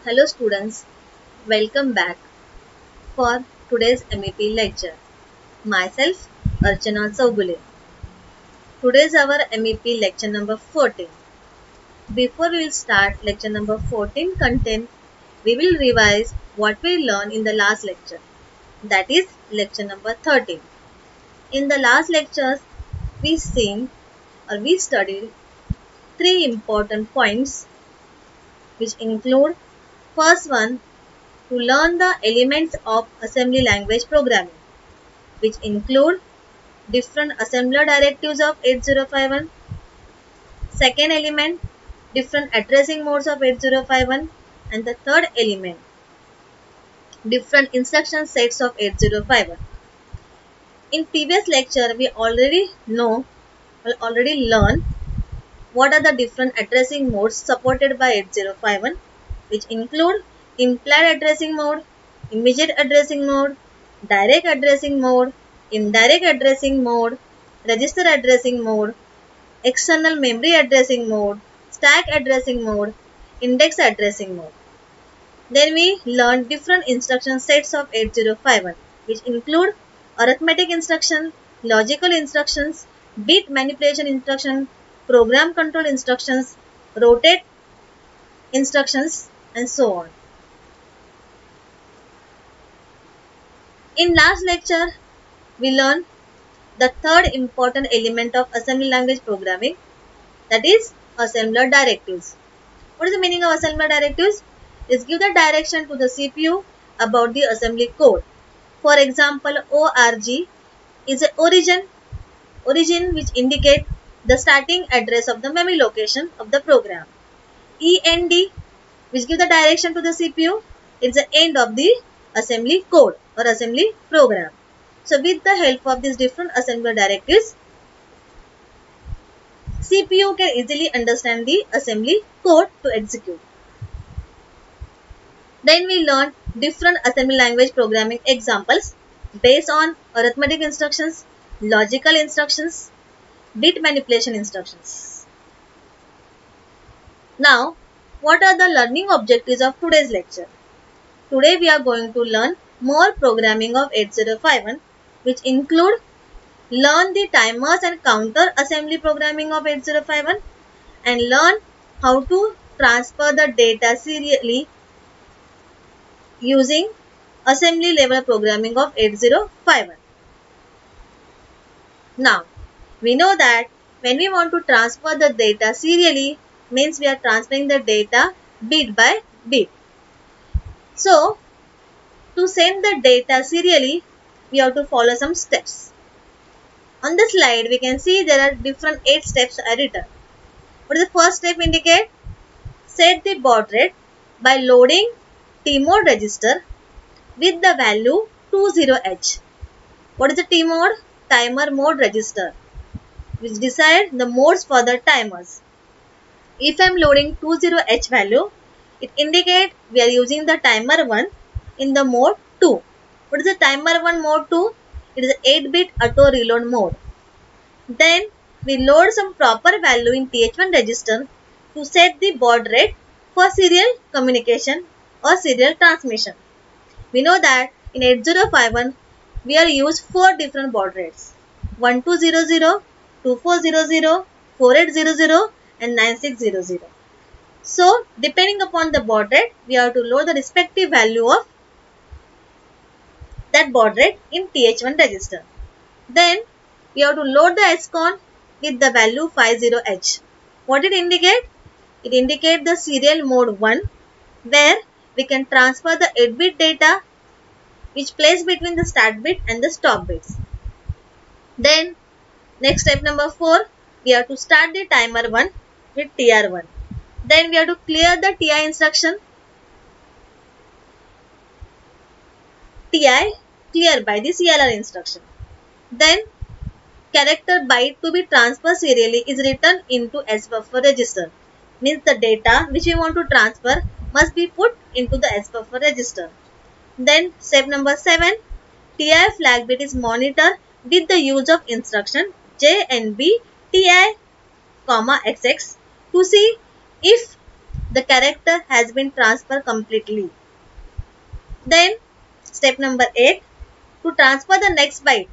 Hello students, welcome back for today's MEP lecture. Myself Archana Saubule. Today's our MEP lecture number 14. Before we will start lecture number 14 content, we will revise what we learned in the last lecture. That is lecture number 13. In the last lectures, we studied three important points which include first one, to learn the elements of assembly language programming, which include different assembler directives of 8051. Second element, different addressing modes of 8051. And the third element, different instruction sets of 8051. In previous lecture, we already learned what are the different addressing modes supported by 8051, which include implied addressing mode, immediate addressing mode, direct addressing mode, indirect addressing mode, register addressing mode, external memory addressing mode, stack addressing mode, index addressing mode. Then we learned different instruction sets of 8051, which include arithmetic instruction, logical instructions, bit manipulation instruction, program control instructions, rotate instructions, and so on. In last lecture, we learned the third important element of assembly language programming, that is assembler directives. What is the meaning of assembler directives? Is give the direction to the CPU about the assembly code. For example, ORG is an origin which indicate the starting address of the memory location of the program. END which give the direction to the CPU, it's the end of the assembly code or assembly program. So with the help of these different assembler directives, CPU can easily understand the assembly code to execute. Then we learned different assembly language programming examples based on arithmetic instructions, logical instructions, bit manipulation instructions. Now, what are the learning objectives of today's lecture? Today we are going to learn more programming of 8051, which include learn the timers and counter assembly programming of 8051 and learn how to transfer the data serially using assembly level programming of 8051. Now, we know that when we want to transfer the data serially, means we are transferring the data bit by bit. So, to send the data serially, we have to follow some steps. On the slide, we can see there are different 8 steps are written. What is the first step indicate? Set the baud rate by loading T-mode register with the value 20H. What is the T-mode? Timer mode register, which decide the modes for the timers. If I am loading 20H value, it indicates we are using the timer 1 in the mode 2. What is the timer 1 mode 2? It is 8-bit auto reload mode. Then we load some proper value in TH1 register to set the baud rate for serial communication or serial transmission. We know that in 8051 we are used 4 different baud rates: 1200, 2400, 4800 and 9600. So depending upon the baud rate, we have to load the respective value of that baud rate in TH1 register. Then we have to load the SCON with the value 50H. What it indicate? It indicates the serial mode 1, where we can transfer the 8-bit data which plays between the start bit and the stop bits. Then next step number 4, we have to start the timer 1 with TR1. Then we have to clear the TI instruction. TI clear by the CLR instruction. Then character byte to be transferred serially is written into SBuffer register. Means the data which we want to transfer must be put into the SBuffer register. Then step number 7, TI flag bit is monitored with the use of instruction JNB TI, XX to see if the character has been transferred completely. Then step number 8, to transfer the next byte,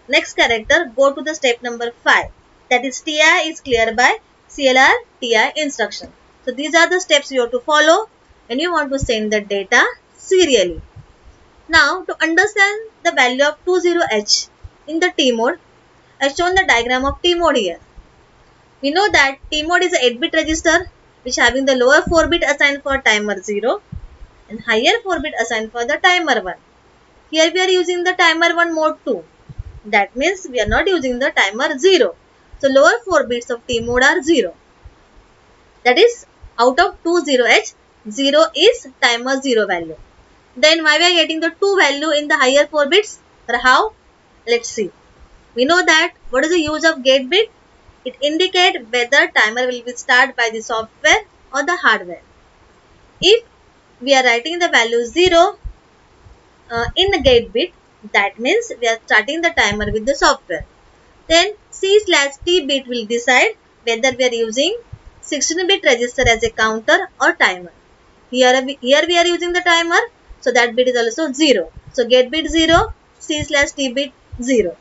next character, go to the step number 5, that is TI is clear by CLR TI instruction. So these are the steps you have to follow when you want to send the data serially. Now to understand the value of 20H in the T mode, I have shown the diagram of T mode here. We know that T mode is a 8-bit register which having the lower 4 bit assigned for timer 0 and higher 4 bit assigned for the timer 1. Here we are using the timer 1 mode 2. That means we are not using the timer 0. So lower 4 bits of T mode are 0. That is, out of 20H, 0 is timer 0 value. Then why we are getting the 2 value in the higher 4 bits? Or how? Let's see. We know that what is the use of gate bit? It indicates whether timer will be started by the software or the hardware. If we are writing the value 0 in the gate bit, that means we are starting the timer with the software. Then C/T bit will decide whether we are using 16-bit register as a counter or timer. Here we are using the timer, so that bit is also 0. So gate bit 0, C/T bit 0.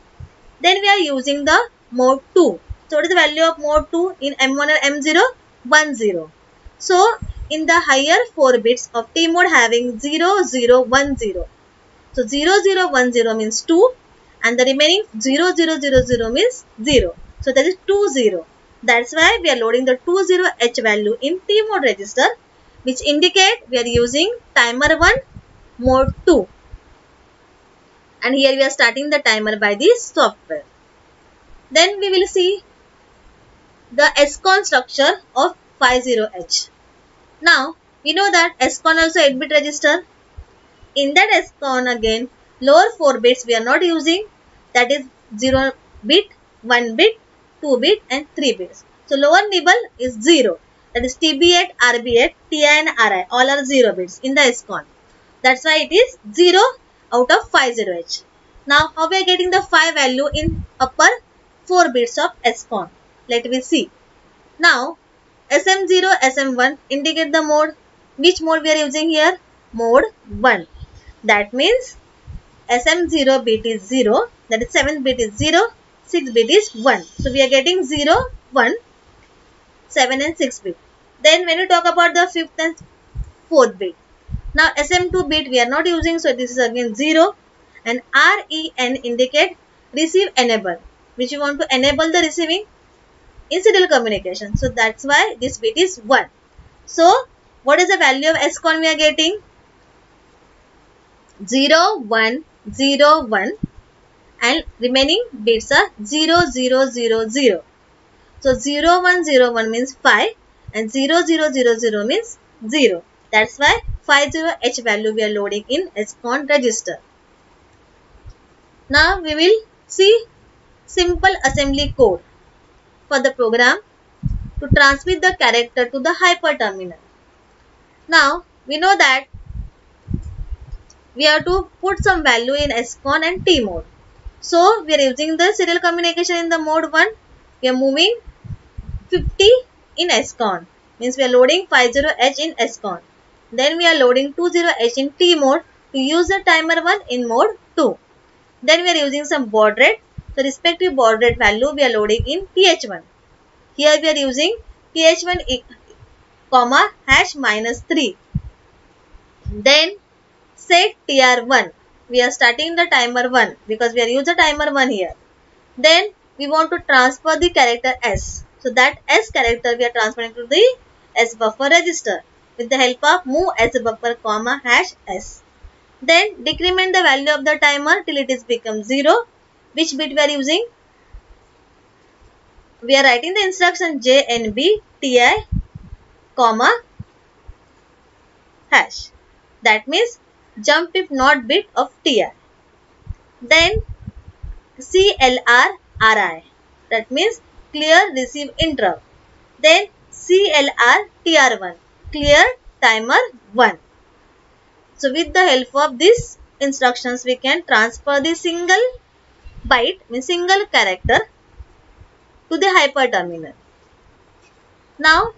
Then we are using the mode 2. So what is the value of mode 2 in M1 and M0? 1, 0. So in the higher 4 bits of T mode having 0, 0, 1, 0. So 0, 0, 1, 0 means 2 and the remaining 0, 0, 0, 0 means 0. So that is 2, 0. That's why we are loading the 20H value in T mode register, which indicate we are using timer 1 mode 2. And here we are starting the timer by the software. Then we will see the SCON structure of 50H. Now we know that SCON also 8-bit register. In that SCON again, lower 4 bits we are not using, that is 0 bit, 1 bit, 2 bit and 3 bits. So lower nibble is 0, that is TB8, RB8, TI and RI, all are 0 bits in the SCON. That's why it is 0 out of 50H. Now how we are getting the 5 value in upper 4 bits of SCON? Let me see. Now SM0, SM1 indicate the mode. Which mode we are using here? Mode 1. That means SM0 bit is 0, that is 7th bit is 0, 6th bit is 1. So we are getting 0, 1, 7 and 6 bit. Then when we talk about the 5th and 4th bit, now SM2 bit we are not using, so this is again 0 and REN indicate receive enable, which you want to enable the receiving in serial communication. So that's why this bit is 1. So what is the value of SCON we are getting? 0, 1, 0, 1 and remaining bits are 0, 0, 0, 0. So 0, 1, 0, 1 means 5 and 0, 0, 0, 0 means 0. That's why 50H value we are loading in SCON register. Now we will see simple assembly code for the program to transmit the character to the hyperterminal. Now we know that we have to put some value in SCON and T mode. So we are using the serial communication in the mode 1. We are moving 50 in SCON. Means we are loading 50H in SCON. Then we are loading 20H in T mode to use the timer 1 in mode 2. Then we are using some baud rate. So respective baud rate value we are loading in TH1. Here we are using TH1 comma hash minus 3. Then set TR1. We are starting the timer 1 because we are using timer 1 here. Then we want to transfer the character S. So that S character we are transferring to the S buffer register with the help of move S buffer comma hash S. Then decrement the value of the timer till it is become 0. Which bit we are using? We are writing the instruction JNB TI comma hash. That means jump if not bit of TI. Then CLR RI. That means clear receive interrupt. Then CLR TR1. Clear timer 1. So with the help of these instructions we can transfer the single byte, means single character to the hyperterminal. Now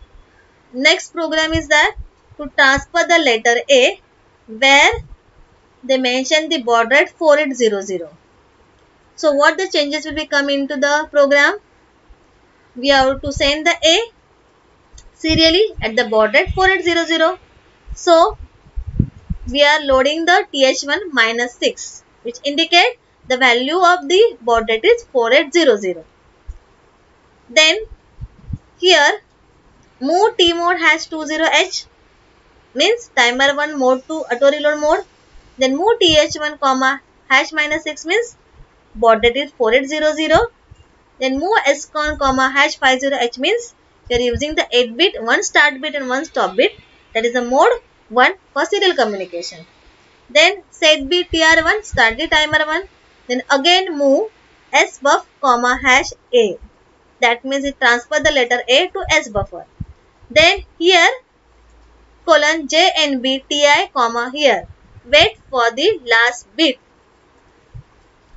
next program is that to transfer the letter A, where they mention the baud rate 4800. So what the changes will be coming into the program? We have to send the A serially at the baud rate 4800. So we are loading the TH1 minus 6, which indicate the value of the baud rate is 4800. Then here move T mode has 20H, means timer 1 mode to auto reload mode. Then move TH1 comma hash minus 6 means baud rate is 4800. Then move SCON comma hash 50H means we are using the 8 bit, one start bit and one stop bit. That is the mode 1 for serial communication. Then set bit TR1, start the timer 1. Then again move SBuff comma hash A. That means it transfer the letter A to S buffer. Then here colon JNB TI comma here. Wait for the last bit.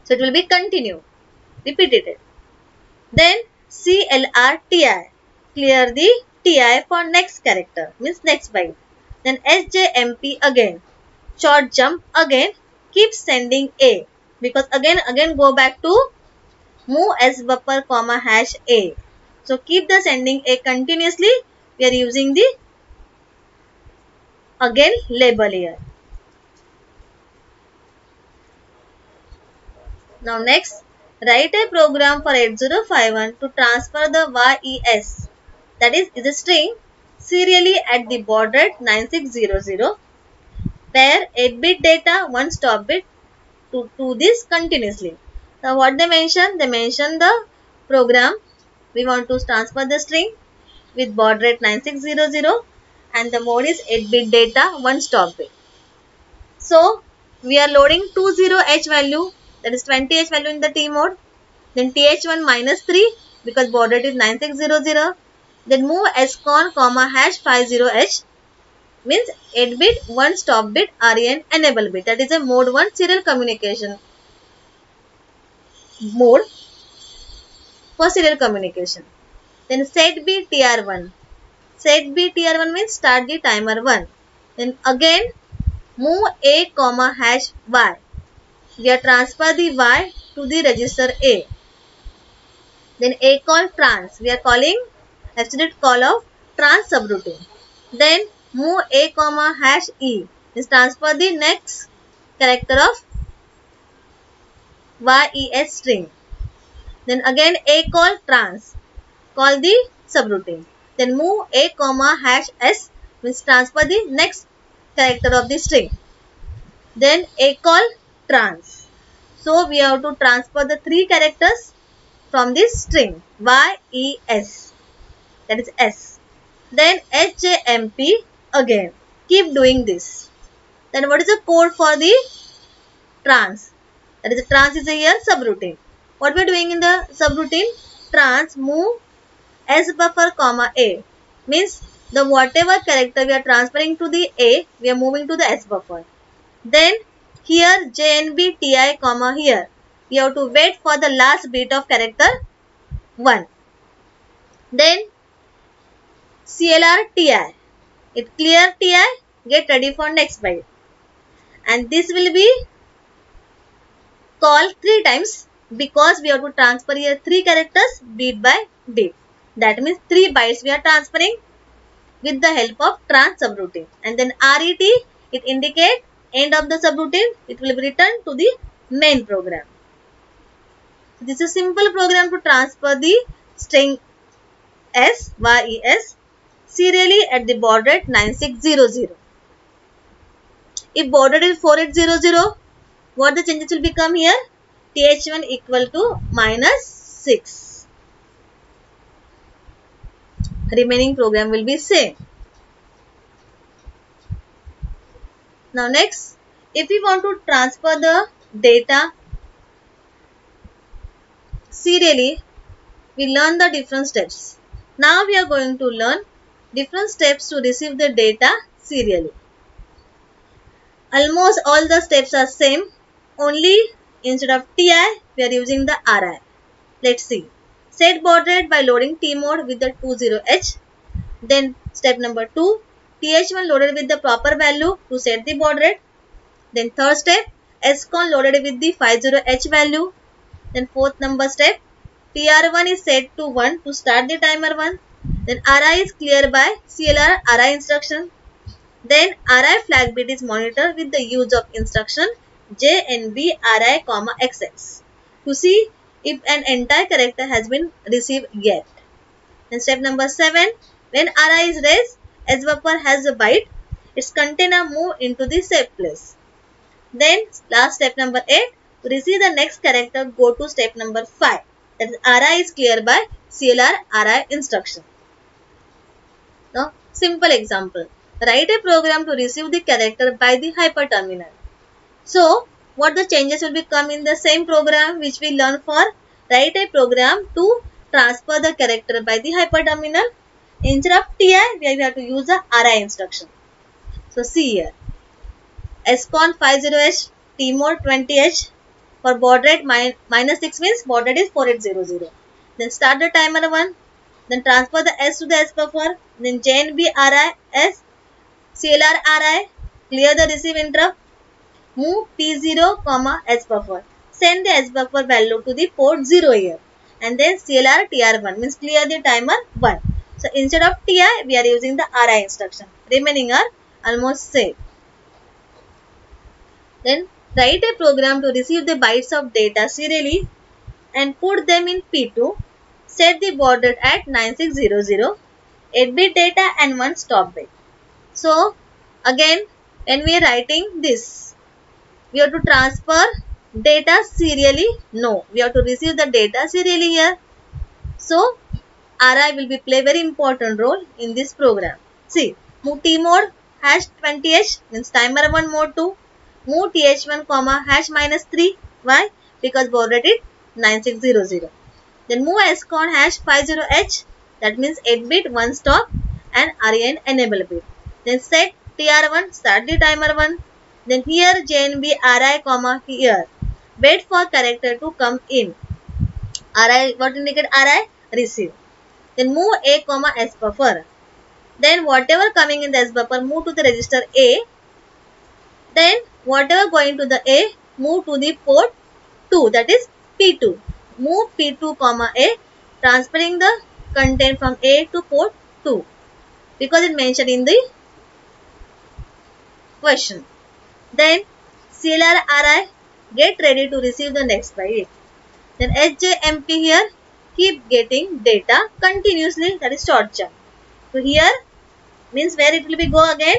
So it will be continue. Repeated. Then CLR TI. Clear the TI for next character, means next byte. Then SJMP again. Short jump again. Keep sending A. Because again go back to move S buffer comma hash A. So keep the sending A continuously. We are using the again label here. Now next, write a program for 8051 to transfer the YES, that is a string, serially at the baud rate 9600, where 8-bit data, 1 stop bit to do this continuously. Now what they mention? They mention the program. We want to transfer the string with baud rate 9600 and the mode is 8-bit data, 1 stop bit. So we are loading 20H value, that is 20H value in the T mode. Then TH1 minus 3 because baud rate is 9600. Then move SCON comma hash 50H means 8 bit 1 stop bit REN enable bit, that is a mode 1 serial communication mode for serial communication. Then set B TR1. Set B TR1 means start the timer 1. Then again move A comma hash Y. We are transfer the Y to the register A. Then A call trans. We are calling absolute call of trans subroutine. Then move A comma hash E. Is transfer the next character of YES string. Then again A call trans. Call the subroutine. Then move A comma hash S. Means transfer the next character of the string. Then A call trans. So we have to transfer the 3 characters from this string YES, that is S. Then SJMP again. Keep doing this. Then what is the code for the trans? That is the trans is here subroutine. What we are doing in the subroutine? Trans move S buffer comma A. Means the whatever character we are transferring to the A, we are moving to the S buffer. Then here JNB TI comma here. We have to wait for the last bit of character 1. Then CLR TI. It clear TI, get ready for next byte. And this will be called 3 times because we have to transfer here 3 characters bit by bit. That means 3 bytes we are transferring with the help of trans subroutine. And then RET, it indicate end of the subroutine. It will be returned to the main program. This is a simple program to transfer the string YES serially at the baud rate 9600. If baud rate is 4800, what the changes will become here? TH1 equal to minus 6. Remaining program will be same. Now next, if we want to transfer the data serially, we learn the different steps. Now we are going to learn different steps to receive the data serially. Almost all the steps are same, only instead of TI, we are using the RI. Let's see. Set baud rate by loading T mode with the 20H. Then Step number 2, TH1 loaded with the proper value to set the baud rate. Then third step, SCON loaded with the 50H value. Then fourth number step, TR1 is set to 1 to start the timer 1. Then RI is cleared by CLR RI instruction. Then RI flag bit is monitored with the use of instruction JNB RI, XX to see if an entire character has been received yet. And step number 7, when RI is raised, S buffer has a byte, its container move into the safe place. Then last step number 8, to receive the next character, go to step number 5, that is RI is cleared by CLR RI instruction. Now, simple example. Write a program to receive the character by the hyperterminal. So, what the changes will become in the same program which we learn for? Write a program to transfer the character by the hyperterminal. Instead of TI, we have to use the RI instruction. So, see here. SCON 50H, TMOD 20H. For baud rate minus 6 means baud rate is 4800. Then start the timer 1. Then transfer the S to the S buffer. Then JNB RI S, CLR RI, clear the receive interrupt. Move P0, S buffer. Send the S buffer value to the port 0 here. And then CLR TR1 means clear the timer 1. So instead of TI, we are using the RI instruction. Remaining are almost same. Then write a program to receive the bytes of data serially and put them in P2. Set the baud rate at 9600, 8-bit data and 1 stop bit. So again, when we are writing this, we have to transfer data serially? No, we have to receive the data serially here. So RI will be play very important role in this program. See, move T mode hash 20H means timer 1 mode 2. Move TH1, hash minus 3. Why? Because baud rate is 9600. Then move SCON hash 50H, that means 8-bit 1 stop and REN enable bit. Then set TR1, start the timer 1. Then here JNB RI, here. Wait for character to come in. RI, what indicate RI? Receive. Then move A, S buffer. Then whatever coming in the S buffer, move to the register A. Then whatever going to the A, move to the port 2, that is P2. Move P2, A, transferring the content from A to port 2 because it mentioned in the question. Then CLR RI, get ready to receive the next byte. Then SJMP here, keep getting data continuously, that is short jump. So here means where it will be go again.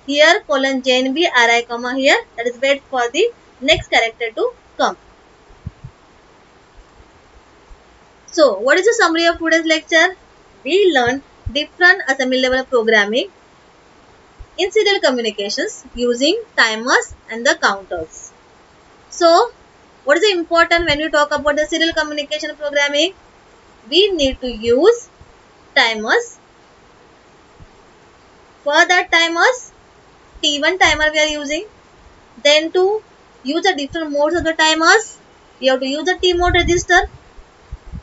Here colon JNB RI, here, that is wait for the next character to come. So, what is the summary of today's lecture? We learned different assembly level programming in serial communications using timers and the counters. So, what is important when we talk about the serial communication programming? We need to use timers. For that timers, T1 timer we are using. Then to use the different modes of the timers, we have to use the T mode register.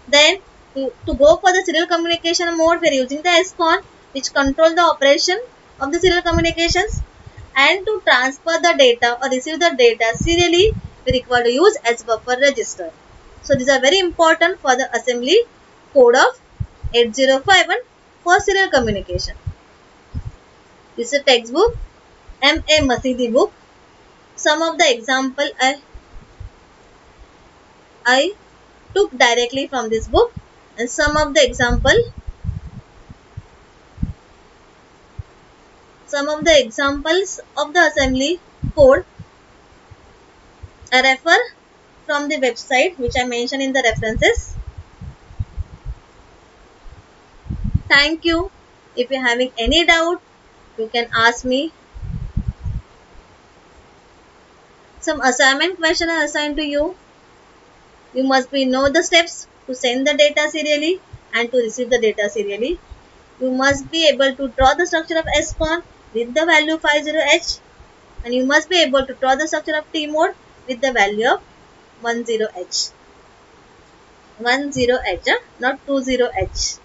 Then to go for the serial communication mode, we are using the SCON, which control the operation of the serial communications. And to transfer the data or receive the data serially, we require to use S buffer register. So these are very important for the assembly code of 8051 for serial communication. This is a textbook, M.A. Masidi book. Some of the example I took directly from this book, and some of the examples of the assembly code I refer from the website which I mentioned in the references. Thank you. If you are having any doubt, you can ask me. Some assignment question are assigned to you. You must know the steps to send the data serially and to receive the data serially. You must be able to draw the structure of SCON with the value 50H, and you must be able to draw the structure of T mode with the value of 10H. 10H, not 20H.